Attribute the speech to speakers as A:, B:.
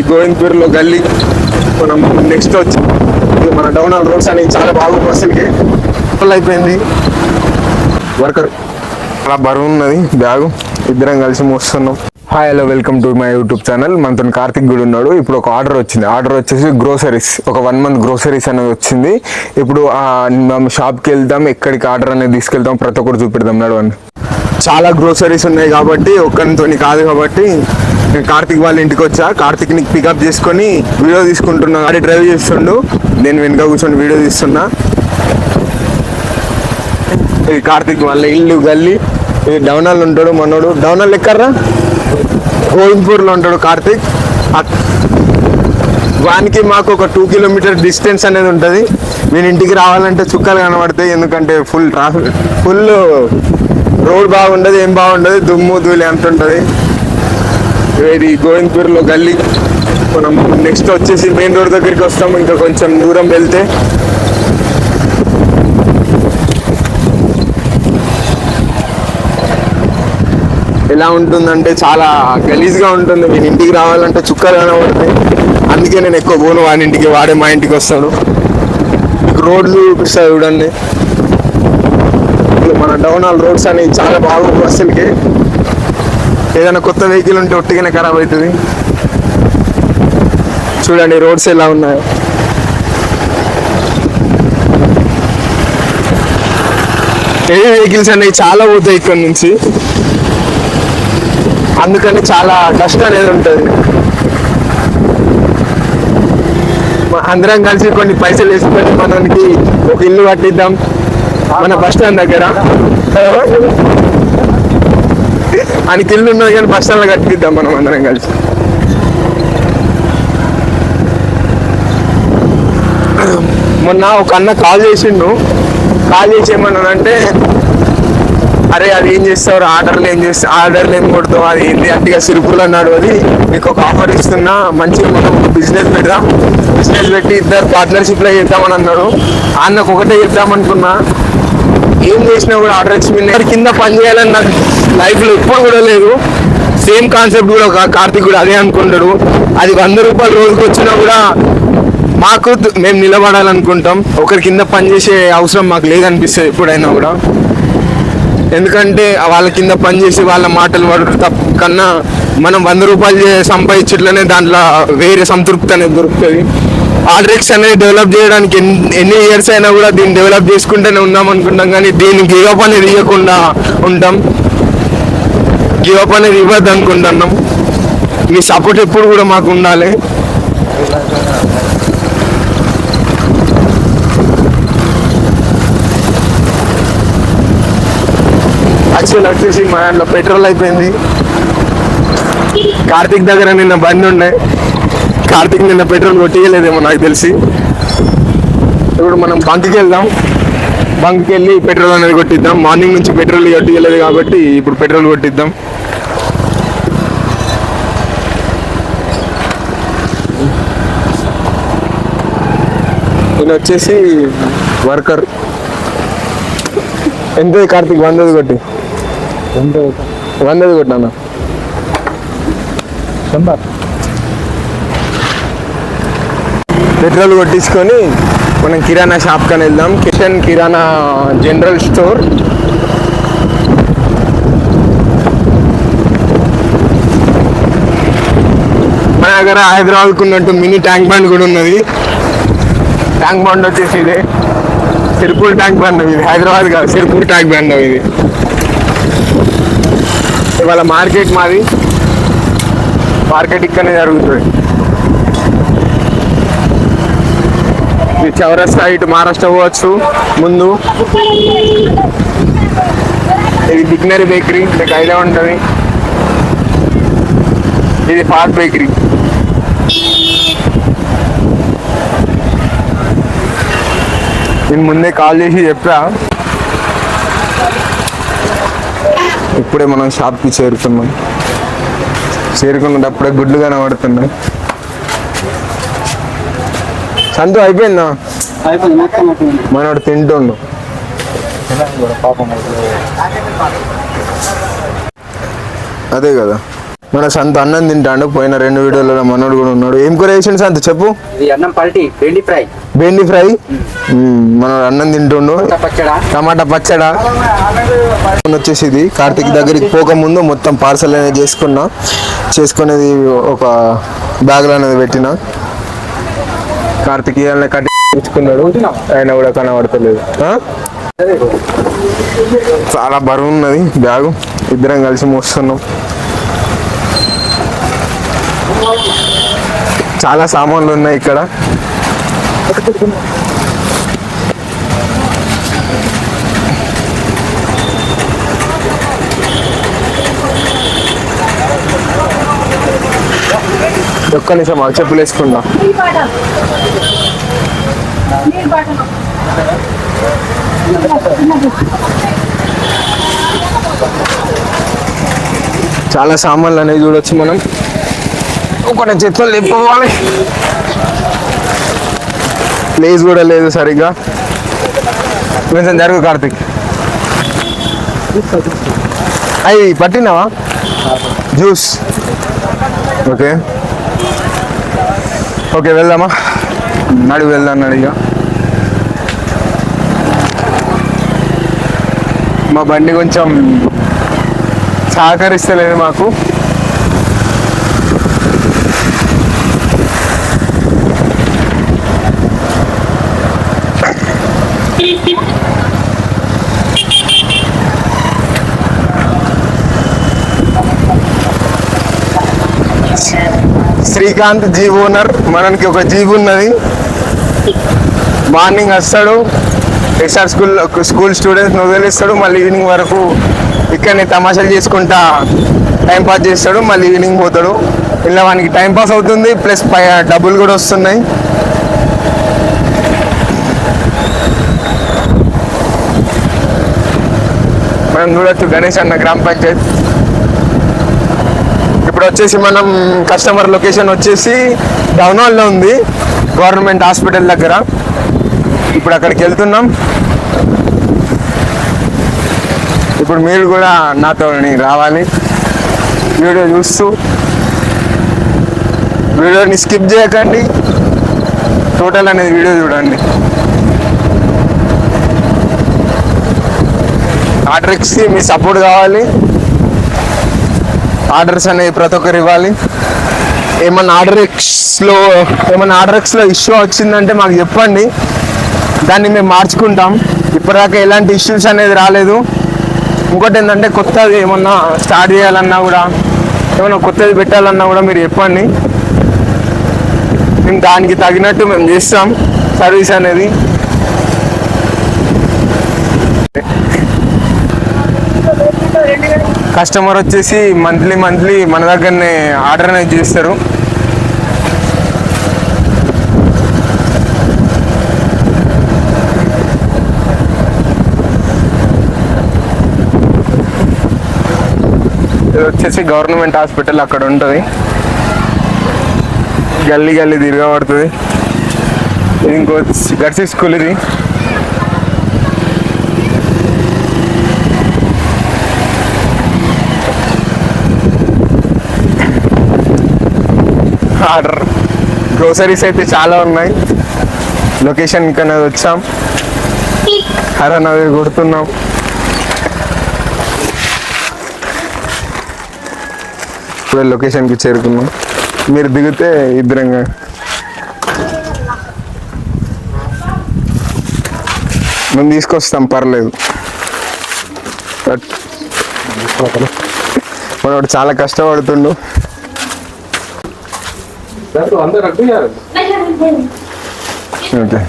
A: గోవింద్పూర్లో గల్లీ మనం నెక్స్ట్ వచ్చి మన డౌన్ ఆన్ రోడ్స్ అనేవి చాలా బాగుంది. అసలుకి అయిపోయింది. వర్కర్ అలా బరువు ఉన్నది బ్యాగు, ఇద్దరం కలిసి మోస్తున్నాం. Hi hello, welcome to my YouTube channel. మనతో కార్తిక్ కూడా ఉన్నాడు. ఇప్పుడు ఒక ఆర్డర్ వచ్చింది. ఆర్డర్ వచ్చేసి గ్రోసరీస్, ఒక 1 month గ్రోసరీస్ అనేది వచ్చింది. ఇప్పుడు మేము షాప్కి వెళ్తాం, ఎక్కడికి ఆర్డర్ అనేది తీసుకెళ్తాం, ప్రతి ఒక్కరు చూపెడతాం. నడవండి. చాలా గ్రోసరీస్ ఉన్నాయి కాబట్టి ఒక్కరితో కాదు కాబట్టి నేను కార్తిక్ వాళ్ళ ఇంటికి వచ్చా. కార్తిక్ని పికప్ చేసుకొని వీడియో తీసుకుంటున్నా. గాడి డ్రైవ్ చేస్తుండు, నేను వెనుక కూర్చొని వీడియో తీస్తున్నా. ఇది కార్తిక్ వాళ్ళ ఇల్లు గల్లీ. ఇది డౌనాల్ ఉంటాడు మనోడు. డౌనాల్ ఎక్కర్రా, గోవింద్పూర్లో ఉంటాడు కార్తిక్. వానికి మాకు ఒక 2 kilometer డిస్టెన్స్ అనేది ఉంటుంది. నేను ఇంటికి రావాలంటే చుక్కలు కనబడతాయి, ఎందుకంటే ఫుల్ ట్రాఫిక్, ఫుల్ రోడ్ బాగుండదు, ఏం బాగుండదు, దుమ్ము ధూళి ఎంత ఉంటుంది. ఇది గోవింద్పూర్లో గల్లీ. మనం నెక్స్ట్ వచ్చేసి మెయిన్ రోడ్ దగ్గరికి వస్తాము. ఇంకా కొంచెం దూరం వెళ్తే ఎలా ఉంటుందంటే చాలా గలీజ్గా ఉంటుంది. నేను ఇంటికి రావాలంటే చుక్కలు కనబడతాయి. అందుకే నేను ఎక్కువ పోను వాడి ఇంటికి, వాడే మా ఇంటికి వస్తాడు. మీకు రోడ్లు చూపిస్తా చూడండి. మన డౌన్ ఆల్ రోడ్స్ అనేవి చాలా బాగుంది. అసలుకి ఏదైనా కొత్త వెహికల్ ఉంటే ఒట్టిగానే ఖరాబ్ అవుతుంది. చూడండి రోడ్స్ ఎలా ఉన్నాయో. హెవీ వెహికల్స్ అనేవి చాలా పోతాయి ఇక్కడ నుంచి, అందుకని చాలా డస్ట్ అనేది ఉంటుంది. అందరం కలిసి కొన్ని పైసలు వేసుకొని మనకి ఒక ఇల్లు కట్టిద్దాం మన బస్ స్టాండ్ దగ్గర. ఆయనకి ఇల్లు ఉన్నది కానీ బస్ స్టాండ్లో కట్టిద్దాం మనం అందరం కలిసి. మొన్న ఒక అన్న కాల్ చేసిండు. కాల్ చేసి ఏమన్నానంటే, అరే అది ఏం చేస్తావు, ఆర్డర్లు ఏం కొడతావు, అది ఏంటి అట్టిగా సిరుపులు అన్నాడు. అది మీకు ఒక ఆఫర్ ఇస్తున్నా, మంచిగా మనం బిజినెస్ పెడదాం, బిజినెస్ పెట్టి ఇద్దరు పార్ట్నర్షిప్లో చేద్దామని అన్నాడు. అన్నకు ఒకటే చేద్దాం అనుకున్నా. ఏం చేసినా కూడా ఆర్డర్ ఇచ్చి కింద పని చేయాలని నాకు లైఫ్లో ఎప్పుడు కూడా లేదు. సేమ్ కాన్సెప్ట్ కూడా కార్తిక్ కూడా అదే అనుకుంటాడు. అది 100 రూపాయలు రోజుకి వచ్చినా కూడా మాకు మేము నిలబడాలనుకుంటాం. ఒకరి కింద పని చేసే అవసరం మాకు లేదనిపిస్తుంది ఎప్పుడైనా కూడా. ఎందుకంటే వాళ్ళ కింద పనిచేసి వాళ్ళ మాటలు పడరు కన్నా మనం 100 రూపాయలు సంపాదించట్లనే దాంట్లో వేరే సంతృప్తి అనేది దొరుకుతుంది. ఆర్డర్స్ అనేది డెవలప్ చేయడానికి ఎన్ని ఇయర్స్ అయినా కూడా దీన్ని డెవలప్ చేసుకుంటూనే ఉందాం అనుకుంటాం, కానీ దీన్ని గివప్ అనేది ఇవ్వకుండా ఉంటాం. గివప్ అనేది ఇవ్వద్దు అనుకుంటున్నాం. మీ సపోర్ట్ ఎప్పుడు కూడా మాకు ఉండాలి. యాక్చువల్ వచ్చేసి మా దాంట్లో పెట్రోల్ అయిపోయింది. కార్తిక్ దగ్గర నిన్న బండి ఉండే, కార్తిక్ నిన్న పెట్రోల్ కొట్టియలేదేమో నాకు తెలిసి. ఇప్పుడు మనం బంక్కి వెళ్దాం, బంక్కి వెళ్ళి పెట్రోల్ అనేది కొట్టిద్దాం. మార్నింగ్ నుంచి పెట్రోల్ కొట్టియలేదు కాబట్టి ఇప్పుడు పెట్రోల్ కొట్టిద్దాం. నేను వచ్చేసి వర్కర్. ఎంత కార్తిక్? 100 కొట్టి 100 కొట్టినా. పెట్రోల్ కొట్టించుకొని మనం కిరాణా షాప్ కని వెళ్దాం. కిషన్ కిరాణా జనరల్ స్టోర్. మన దగ్గర హైదరాబాద్కు ఉన్నట్టు మినీ ట్యాంక్ బండ్ కూడా ఉన్నది. ట్యాంక్ బండ్ వచ్చేసి ఇదే సిర్పూర్ ట్యాంక్ బండ్. ఇది హైదరాబాద్ కాదు, సిర్పూర్ ట్యాంక్ బండ్. ఇది ఇవాళ మార్కెట్ మాది. మార్కెట్ ఇక్కడనే జరుగుతుంది. ఇది చౌరస్తా, ఇటు మహారాష్ట్ర పోవచ్చు ముందు. ఇది డిగ్నరీ బేకరీ, మీకు ఐడియా ఉంటుంది. ఇది ఫాస్ట్ బేకరీ. నేను ముందే కాల్ చేసి చెప్పా. ఇప్పుడే మనం షాప్కి చేరుకున్నాం. చేరుకున్నప్పుడే గుడ్లు కనబడుతున్నాయి. సంతు అయిపోయిందా? మనోడు తింటుండు. అదే కదా మన సంత అన్నం తింటాడు. పోయిన 2 వీడియోలలో మనోడు కూడా ఉన్నాడు. ఏం కూర వేసిండు సంత చెప్పు?
B: అన్నం పల్టీ, బెండి ఫ్రై.
A: బెండి ఫ్రై. మన అన్నం తింటుండు. టమాటా పచ్చడా వచ్చేసి ఇది కార్తీక్ దగ్గరికి పోకముందు మొత్తం పార్సల్ అనేది చేసుకునేది ఒక బ్యాగ్లో అనేది పెట్టిన. కార్తీక్ కట్టి తెచ్చుకున్నాడు, ఆయన కూడా కనబడతలేదు. చాలా బరువు ఉన్నది బ్యాగు, ఇద్దరం కలిసి మోస్తున్నాం. చాలా సామాన్లు ఉన్నాయి ఇక్కడ. ఒక్క నిమిషం చెప్పులు వేసుకుంటా. చాలా సామాన్లు అనేవి చూడొచ్చు మనం. కొన్ని చెత్తలు తెప్పుకోవాలి. ప్లేస్ కూడా లేదు సరిగ్గా. కొంచెం జరుగు కార్తీక్. అవి పట్టినావా జ్యూస్? ఓకే ఓకే వెళ్దామా? నడుగు వెళ్దాం ఇక. మా బండి కొంచెం సహకరిస్తలేదు మాకు. Srikanth jeep owner. మనకి ఒక జీబ్ ఉన్నది. మార్నింగ్ వస్తాడు, ఎస్ఆర్ స్కూల్ స్టూడెంట్స్ వదిలేస్తాడు. మళ్ళీ ఈవినింగ్ వరకు ఇక్కడనే తమాషాలు చేసుకుంటా టైంపాస్ చేస్తాడు. మళ్ళీ ఈవినింగ్ పోతాడు. ఇలా వానికి టైంపాస్ అవుతుంది, ప్లస్ డబ్బులు కూడా వస్తున్నాయి. మనం చూడొచ్చు గణేష్ అన్న గ్రామ పంచాయత్. ఇప్పుడు వచ్చేసి మనం కస్టమర్ లొకేషన్ వచ్చేసి డౌన్హాల్లో ఉంది, గవర్నమెంట్ హాస్పిటల్ దగ్గర. ఇప్పుడు అక్కడికి వెళ్తున్నాం. ఇప్పుడు మీరు కూడా నాతో రావాలి. వీడియో చూస్తూ వీడియోని స్కిప్ చేయకండి, టోటల్ అనేది వీడియో చూడండి. ఆర్డర్స్కి మీ సపోర్ట్ కావాలి. ఆర్డర్స్ అనేది ప్రతి ఒక్కరు ఇవ్వాలి. ఏమన్నా ఆర్డర్స్లో ఇష్యూ వచ్చిందంటే మాకు చెప్పండి, దాన్ని మేము మార్చుకుంటాం. ఇప్పటిదాకా ఎలాంటి ఇష్యూస్ అనేది రాలేదు. ఇంకోటి ఏంటంటే కొత్తది ఏమన్నా స్టార్ట్ చేయాలన్నా కూడా, ఏమన్నా కొత్తది పెట్టాలన్నా కూడా మీరు చెప్పండి. మేము దానికి తగినట్టు మేము చేస్తాం సర్వీస్ అనేది. కస్టమర్ వచ్చేసి మంత్లీ మన దగ్గరనే ఆర్డర్ అనేది చేస్తారు. ఇది వచ్చేసి గవర్నమెంట్ హాస్పిటల్ అక్కడ ఉంటుంది. గల్లీ తిరగబడుతుంది. ఇది ఇంకో గర్సీ స్కూల్. ఇది ఆర్డర్ గ్రోసరీస్ అయితే చాలా ఉన్నాయి. లొకేషన్ ఇక్కడ వచ్చాం, హరన్ అవి కొడుతున్నాం. ఇప్పుడు లొకేషన్కి చేరుకున్నాం. మీరు దిగితే ఇద్దరంగా మేము తీసుకొస్తాం, పర్లేదు. మనోడు చాలా కష్టపడుతుండు. ఓకే.